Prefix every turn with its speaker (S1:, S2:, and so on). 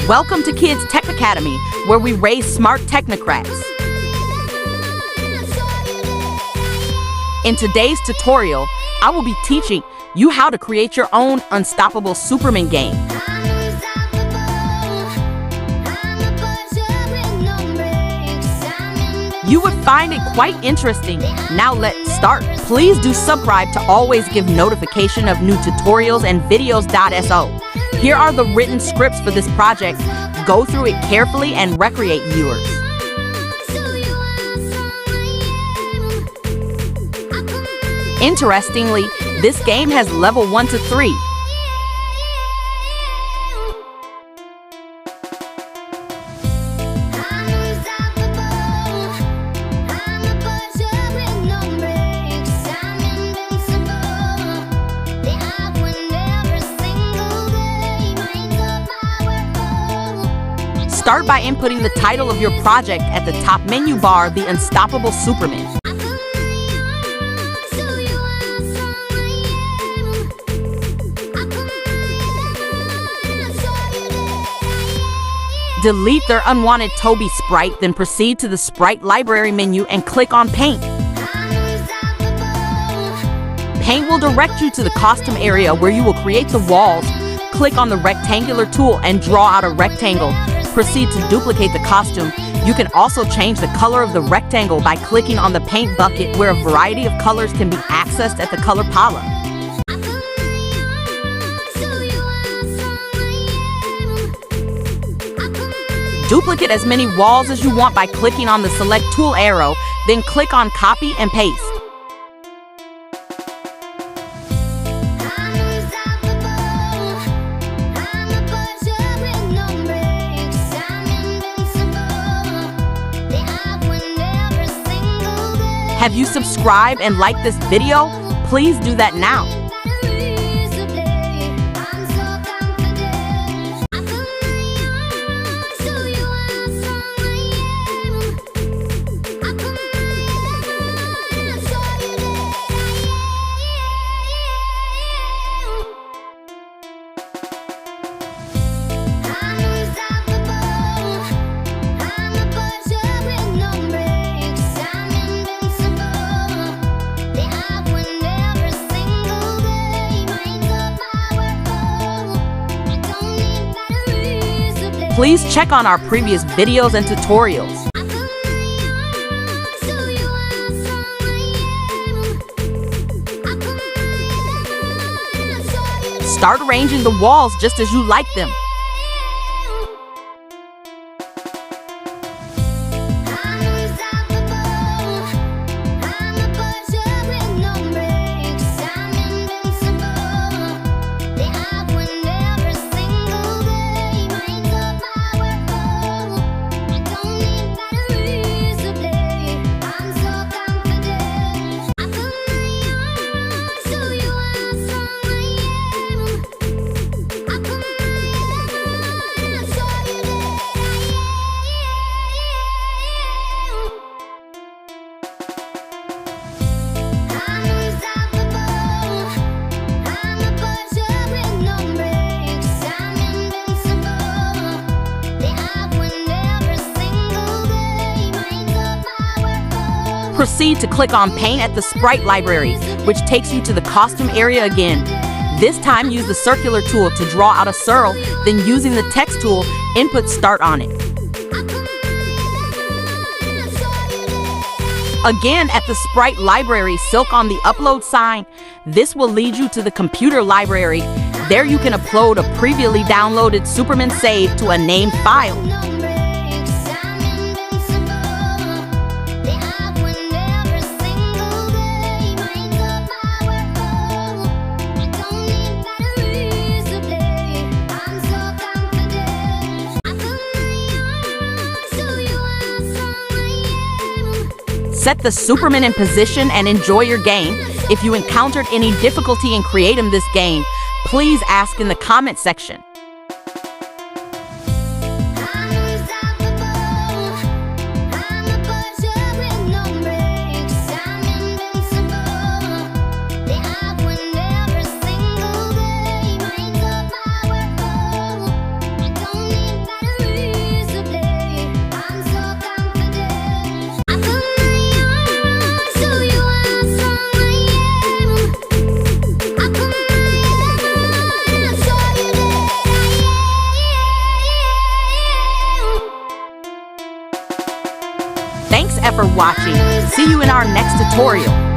S1: Welcome to Kids Tech Academy, where we raise smart technocrats. In today's tutorial, I will be teaching you how to create your own unstoppable Superman game. You would find it quite interesting. Now let's start. Please do subscribe to always give notification of new tutorials and videos.so. Here are the written scripts for this project. Go through it carefully and recreate viewers. Interestingly, this game has level 1 to 3. Start by inputting the title of your project at the top menu bar, The Unstoppable Superman. Delete their unwanted Toby sprite, then proceed to the Sprite Library menu and click on Paint. Paint will direct you to the costume area where you will create the walls. Click on the rectangular tool and draw out a rectangle. Proceed to duplicate the costume. You can also change the color of the rectangle by clicking on the paint bucket, where a variety of colors can be accessed at the color palette. Duplicate as many walls as you want by clicking on the select tool arrow, then click on copy and paste. Have you subscribed and liked this video? Please do that now. Please check on our previous videos and tutorials. Start arranging the walls just as you like them. Proceed to click on Paint at the Sprite Library, which takes you to the costume area again. This time, use the circular tool to draw out a swirl, then using the text tool, input Start on it. Again, at the Sprite Library, click on the Upload sign. This will lead you to the Computer Library. There you can upload a previously downloaded Superman save to a named file. Set the Superman in position and enjoy your game. If you encountered any difficulty in creating this game, please ask in the comment section. Thanks for watching. See you in our next tutorial.